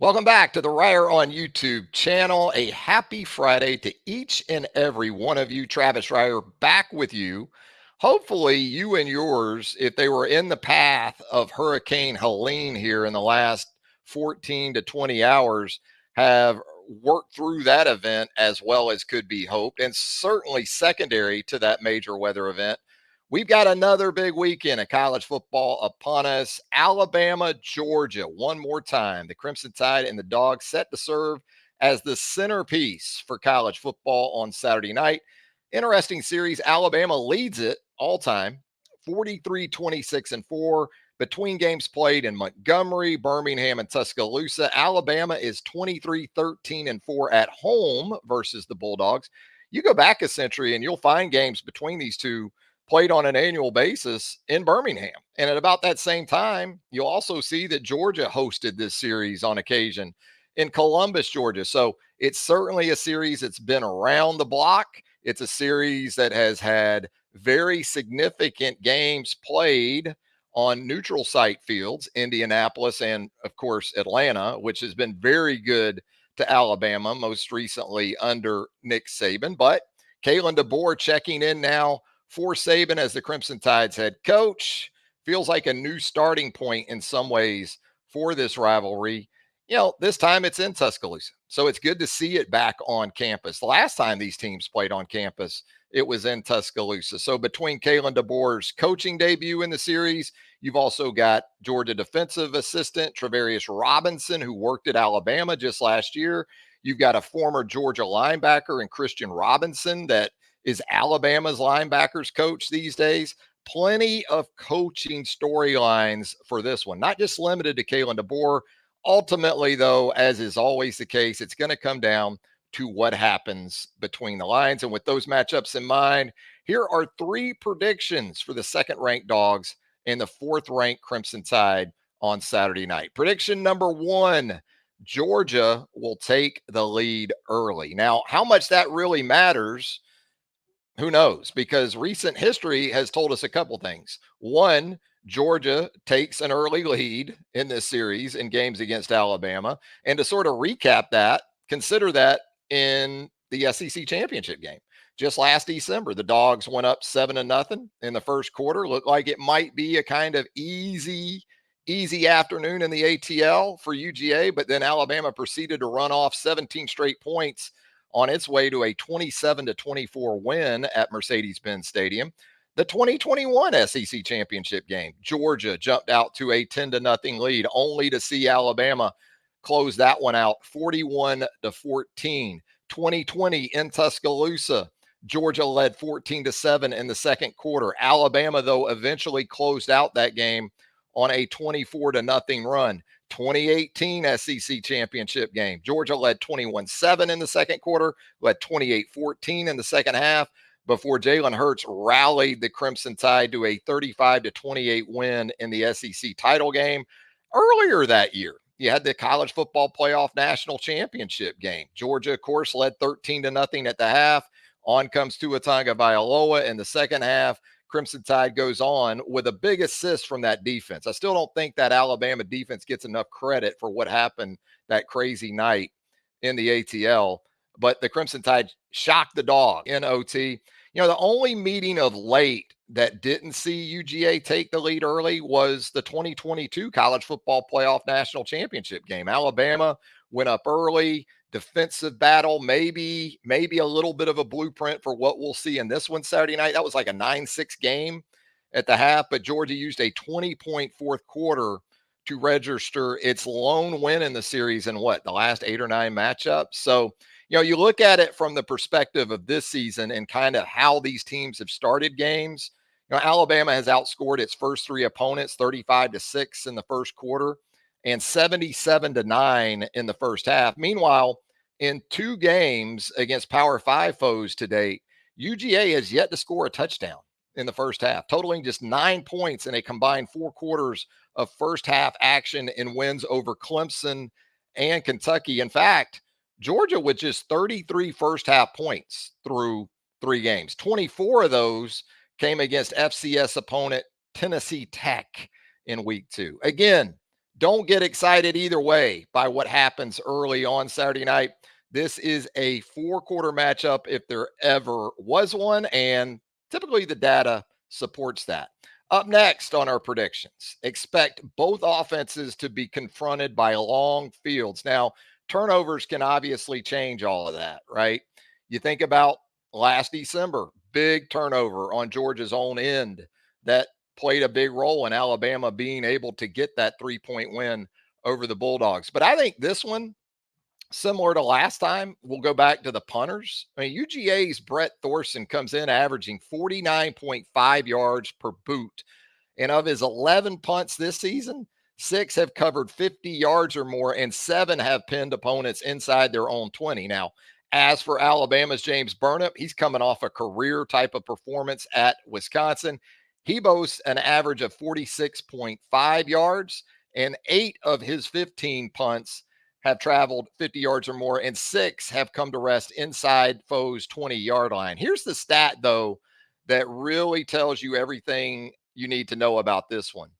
Welcome back to the Reier on YouTube channel. A happy Friday to each and every one of you. Travis Reier back with you. Hopefully, you and yours, if they were in the path of Hurricane Helene here in the last 14 to 20 hours, have worked through that event as well as could be hoped. And certainly, secondary to that major weather event, we've got another big weekend of college football upon us. Alabama, Georgia, one more time. The Crimson Tide and the Dogs set to serve as the centerpiece for college football on Saturday night. Interesting series. Alabama leads it all time, 43 26 and 4. Between games played in Montgomery, Birmingham, and Tuscaloosa, Alabama is 23 13 and 4 at home versus the Bulldogs. You go back a century and you'll find games between these two played on an annual basis in Birmingham. And at about that same time, you'll also see that Georgia hosted this series on occasion in Columbus, Georgia. So it's certainly a series that's been around the block. It's a series that has had very significant games played on neutral site fields, Indianapolis and, of course, Atlanta, which has been very good to Alabama, most recently under Nick Saban. But Kalen DeBoer checking in now for Saban as the Crimson Tide's head coach. Feels like a new starting point in some ways for this rivalry. This time it's in Tuscaloosa. So it's good to see it back on campus. The last time these teams played on campus, it was in Tuscaloosa. So between Kalen DeBoer's coaching debut in the series, you've also got Georgia defensive assistant Travarius Robinson, who worked at Alabama just last year. You've got a former Georgia linebacker and Christian Robinson that is Alabama's linebackers coach these days. Plenty of coaching storylines for this one, not just limited to Kalen DeBoer. Ultimately, though, as is always the case, it's going to come down to what happens between the lines. And with those matchups in mind, here are three predictions for the second-ranked Dogs and the fourth-ranked Crimson Tide on Saturday night. Prediction number one, Georgia will take the lead early. Now, how much that really matters, who knows? Because recent history has told us a couple things. One, Georgia takes an early lead in this series in games against Alabama. And to sort of recap that, consider that in the SEC championship game. Just last December, the Dogs went up 7-0 in the first quarter. Looked like it might be a kind of easy afternoon in the ATL for UGA, but then Alabama proceeded to run off 17 straight points on its way to a 27-24 win at Mercedes-Benz Stadium. The 2021 SEC championship game, Georgia jumped out to a 10-0 lead, only to see Alabama close that one out 41-14. 2020 in Tuscaloosa, Georgia led 14-7 in the second quarter. Alabama, though, eventually closed out that game on a 24-0 run. 2018 SEC championship game, Georgia led 21-7 in the second quarter, led 28-14 in the second half before Jalen Hurts rallied the Crimson Tide to a 35-28 win in the SEC title game. Earlier that year, you had the college football playoff national championship game. Georgia, of course, led 13-0 at the half. On comes Tua Tagovailoa in the second half. Crimson Tide goes on with a big assist from that defense. I still don't think that Alabama defense gets enough credit for what happened that crazy night in the ATL, but the Crimson Tide shocked the dog in OT. The only meeting of late that didn't see UGA take the lead early was the 2022 college football playoff national championship game. Alabama went up early. Defensive battle, maybe a little bit of a blueprint for what we'll see in this one Saturday night. That was like a 9-6 game at the half, but Georgia used a 20-point fourth quarter to register its lone win in the series in the last 8 or 9 matchups. So, you look at it from the perspective of this season and kind of how these teams have started games. Alabama has outscored its first 3 opponents 35-6 in the first quarter and 77-9 in the first half. Meanwhile, in 2 games against Power 5 foes to date, UGA has yet to score a touchdown in the first half, totaling just 9 points in a combined 4 quarters of first half action in wins over Clemson and Kentucky. In fact, Georgia with just 33 first half points through 3 games. 24 of those came against FCS opponent Tennessee Tech in week 2. Again, Don't get excited either way by what happens early on Saturday night. This is a four-quarter matchup if there ever was one, and typically the data supports that. Up next on our predictions, expect both offenses to be confronted by long fields. Now, turnovers can obviously change all of that, right? You think about last December, big turnover on Georgia's own end that played a big role in Alabama being able to get that 3-point win over the Bulldogs. But I think this one, similar to last time, we'll go back to the punters. I mean, UGA's Brett Thorson comes in averaging 49.5 yards per boot. And of his 11 punts this season, 6 have covered 50 yards or more, and 7 have pinned opponents inside their own 20. Now, as for Alabama's James Burnip, he's coming off a career type of performance at Wisconsin. He boasts an average of 46.5 yards, and 8 of his 15 punts have traveled 50 yards or more, and 6 have come to rest inside foes' 20-yard line. Here's the stat, though, that really tells you everything you need to know about this one.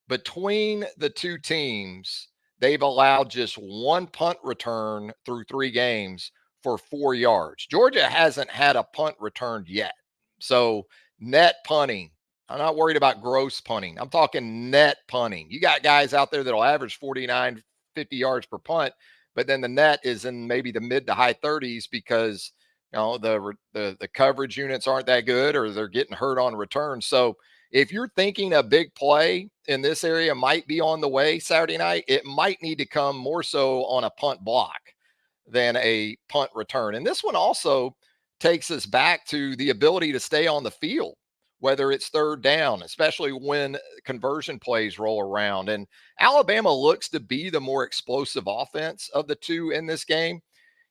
Between the two teams, they've allowed just one punt return through 3 games for 4 yards. Georgia hasn't had a punt returned yet. So, net punting. I'm not worried about gross punting. I'm talking net punting. You got guys out there that'll average 49, 50 yards per punt, but then the net is in maybe the mid to high 30s because the coverage units aren't that good or they're getting hurt on return. So if you're thinking a big play in this area might be on the way Saturday night, it might need to come more so on a punt block than a punt return. And this one also takes us back to the ability to stay on the field, whether it's third down, especially when conversion plays roll around. And Alabama looks to be the more explosive offense of the two in this game.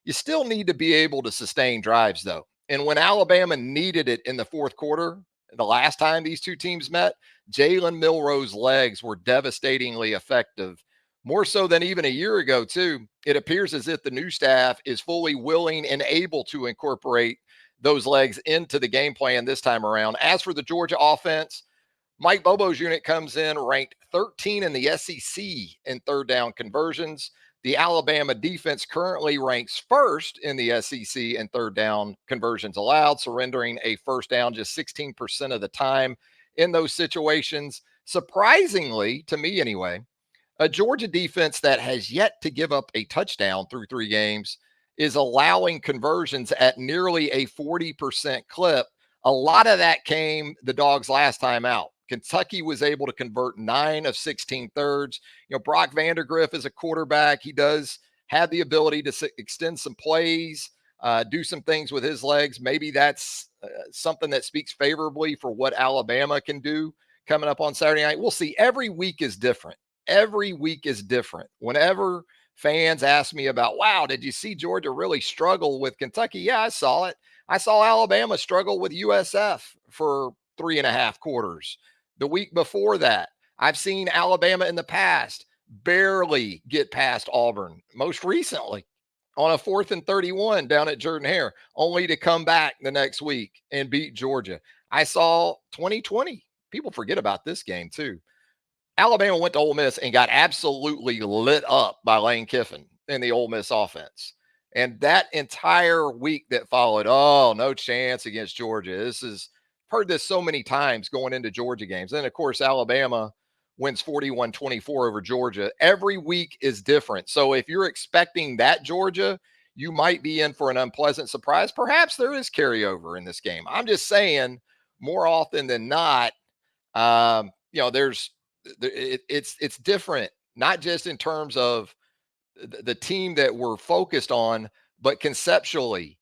You still need to be able to sustain drives, though. And when Alabama needed it in the fourth quarter, the last time these two teams met, Jalen Milroe's legs were devastatingly effective, more so than even a year ago, too. It appears as if the new staff is fully willing and able to incorporate those legs into the game plan this time around. As for the Georgia offense, Mike Bobo's unit comes in ranked 13 in the SEC in third down conversions. The Alabama defense currently ranks first in the SEC in third down conversions allowed, surrendering a first down just 16% of the time in those situations. Surprisingly, to me anyway, a Georgia defense that has yet to give up a touchdown through 3 games is allowing conversions at nearly a 40% clip. A lot of that came the Dogs last time out. Kentucky was able to convert 9 of 16 thirds. Brock Vandergriff is a quarterback. He does have the ability to extend some plays, do some things with his legs. Maybe that's something that speaks favorably for what Alabama can do coming up on Saturday night. We'll see. Every week is different. Every week is different. Whenever fans ask me about, wow, did you see Georgia really struggle with Kentucky? Yeah, I saw it. I saw Alabama struggle with USF for 3.5 quarters. The week before that, I've seen Alabama in the past barely get past Auburn, most recently on a 4th and 31 down at Jordan Hare, only to come back the next week and beat Georgia. I saw 2020. People forget about this game, too. Alabama went to Ole Miss and got absolutely lit up by Lane Kiffin in the Ole Miss offense. And that entire week that followed, oh, no chance against Georgia. Heard this so many times going into Georgia games. And of course, Alabama wins 41-24 over Georgia. Every week is different. So if you're expecting that Georgia, you might be in for an unpleasant surprise. Perhaps there is carryover in this game. I'm just saying, more often than not, it's different, not just in terms of the team that we're focused on, but conceptually.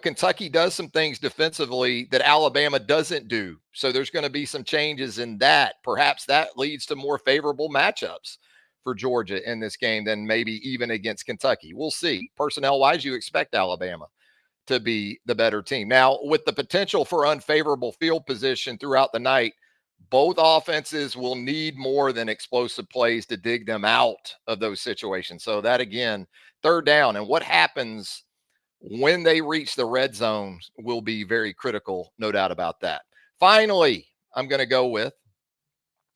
Kentucky does some things defensively that Alabama doesn't do. So there's going to be some changes in that. Perhaps that leads to more favorable matchups for Georgia in this game than maybe even against Kentucky. We'll see. Personnel wise, you expect Alabama to be the better team. Now, with the potential for unfavorable field position throughout the night, both offenses will need more than explosive plays to dig them out of those situations. So that, again, third down and what happens when they reach the red zone will be very critical, no doubt about that. Finally, I'm going to go with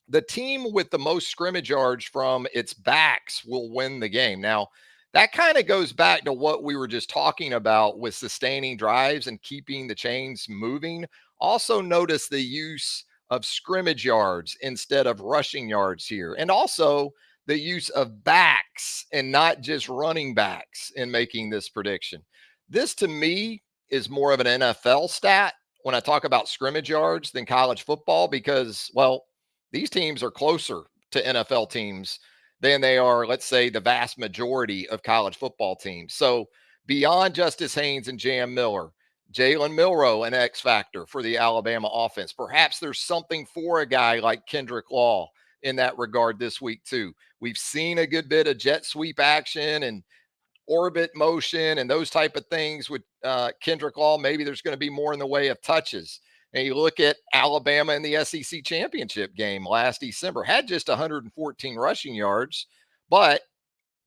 the team with the most scrimmage yards from its backs will win the game. Now, that kind of goes back to what we were just talking about with sustaining drives and keeping the chains moving. Also, notice the use of scrimmage yards instead of rushing yards here. And also, the use of backs and not just running backs in making this prediction. This to me is more of an NFL stat when I talk about scrimmage yards than college football because, well, these teams are closer to NFL teams than they are, let's say, the vast majority of college football teams. So beyond Justice Haynes and Jam Miller, Jalen Milroe, an X factor for the Alabama offense. Perhaps there's something for a guy like Kendrick Law in that regard this week, too. We've seen a good bit of jet sweep action and orbit motion and those type of things with Kendrick Law. Maybe there's going to be more in the way of touches. And you look at Alabama in the SEC championship game last December, had just 114 rushing yards, but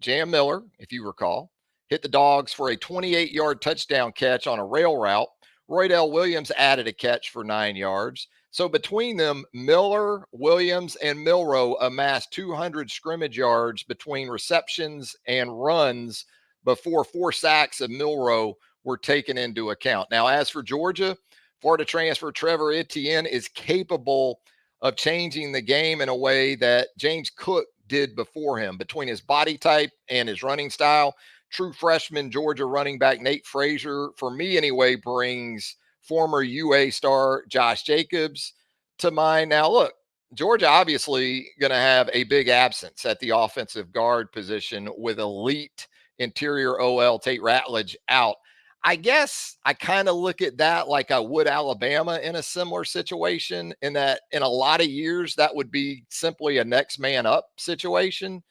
Jam Miller, if you recall, hit the Dogs for a 28-yard touchdown catch on a rail route. Roydell Williams added a catch for 9 yards. So between them, Miller, Williams, and Milroe amassed 200 scrimmage yards between receptions and runs before 4 sacks of Milroe were taken into account. Now, as for Georgia, Florida transfer Trevor Etienne is capable of changing the game in a way that James Cook did before him. Between his body type and his running style, true freshman Georgia running back Nate Frazier, for me anyway, brings former UA star Josh Jacobs to mind. Now, look, Georgia obviously going to have a big absence at the offensive guard position with elite interior OL Tate Ratledge out. I guess I kind of look at that like I would Alabama in a similar situation, in that in a lot of years, that would be simply a next man up situation.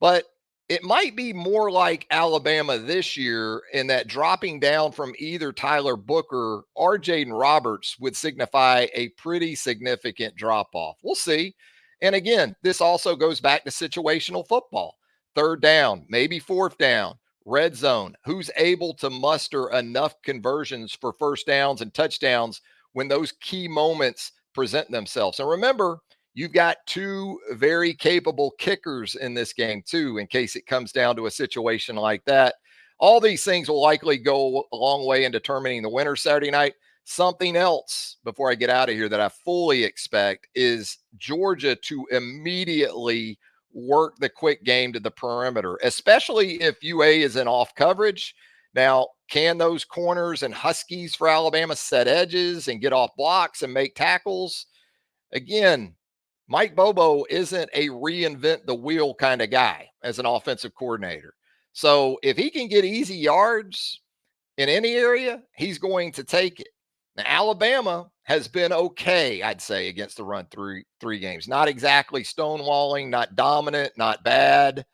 But it might be more like Alabama this year in that dropping down from either Tyler Booker or Jaden Roberts would signify a pretty significant drop off. We'll see. And again, this also goes back to situational football. Third down, maybe fourth down, red zone. Who's able to muster enough conversions for first downs and touchdowns when those key moments present themselves? And remember, you've got 2 very capable kickers in this game, too, in case it comes down to a situation like that. All these things will likely go a long way in determining the winner Saturday night. Something else before I get out of here that I fully expect is Georgia to immediately work the quick game to the perimeter, especially if UA is in off coverage. Now, can those corners and Huskies for Alabama set edges and get off blocks and make tackles? Again, Mike Bobo isn't a reinvent the wheel kind of guy as an offensive coordinator. So if he can get easy yards in any area, he's going to take it. Now, Alabama has been okay, I'd say, against the run through 3 games. Not exactly stonewalling, not dominant, not bad.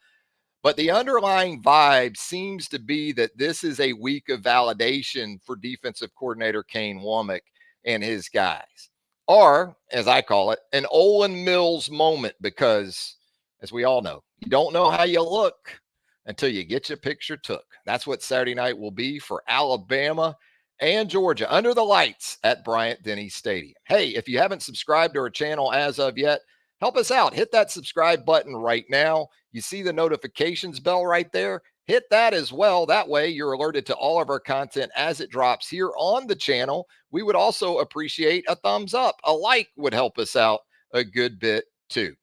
But the underlying vibe seems to be that this is a week of validation for defensive coordinator Kane Womack and his guys. Or, as I call it, an Olin Mills moment, because, as we all know, you don't know how you look until you get your picture took. That's what Saturday night will be for Alabama and Georgia under the lights at Bryant-Denny Stadium. Hey, if you haven't subscribed to our channel as of yet, help us out. Hit that subscribe button right now. You see the notifications bell right there. Hit that as well. That way you're alerted to all of our content as it drops here on the channel. We would also appreciate a thumbs up. A like would help us out a good bit too.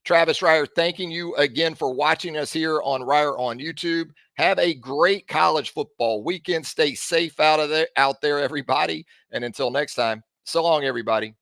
Travis Reier, thanking you again for watching us here on Reier on YouTube. Have a great college football weekend. Stay safe out there, everybody. And until next time, so long, everybody.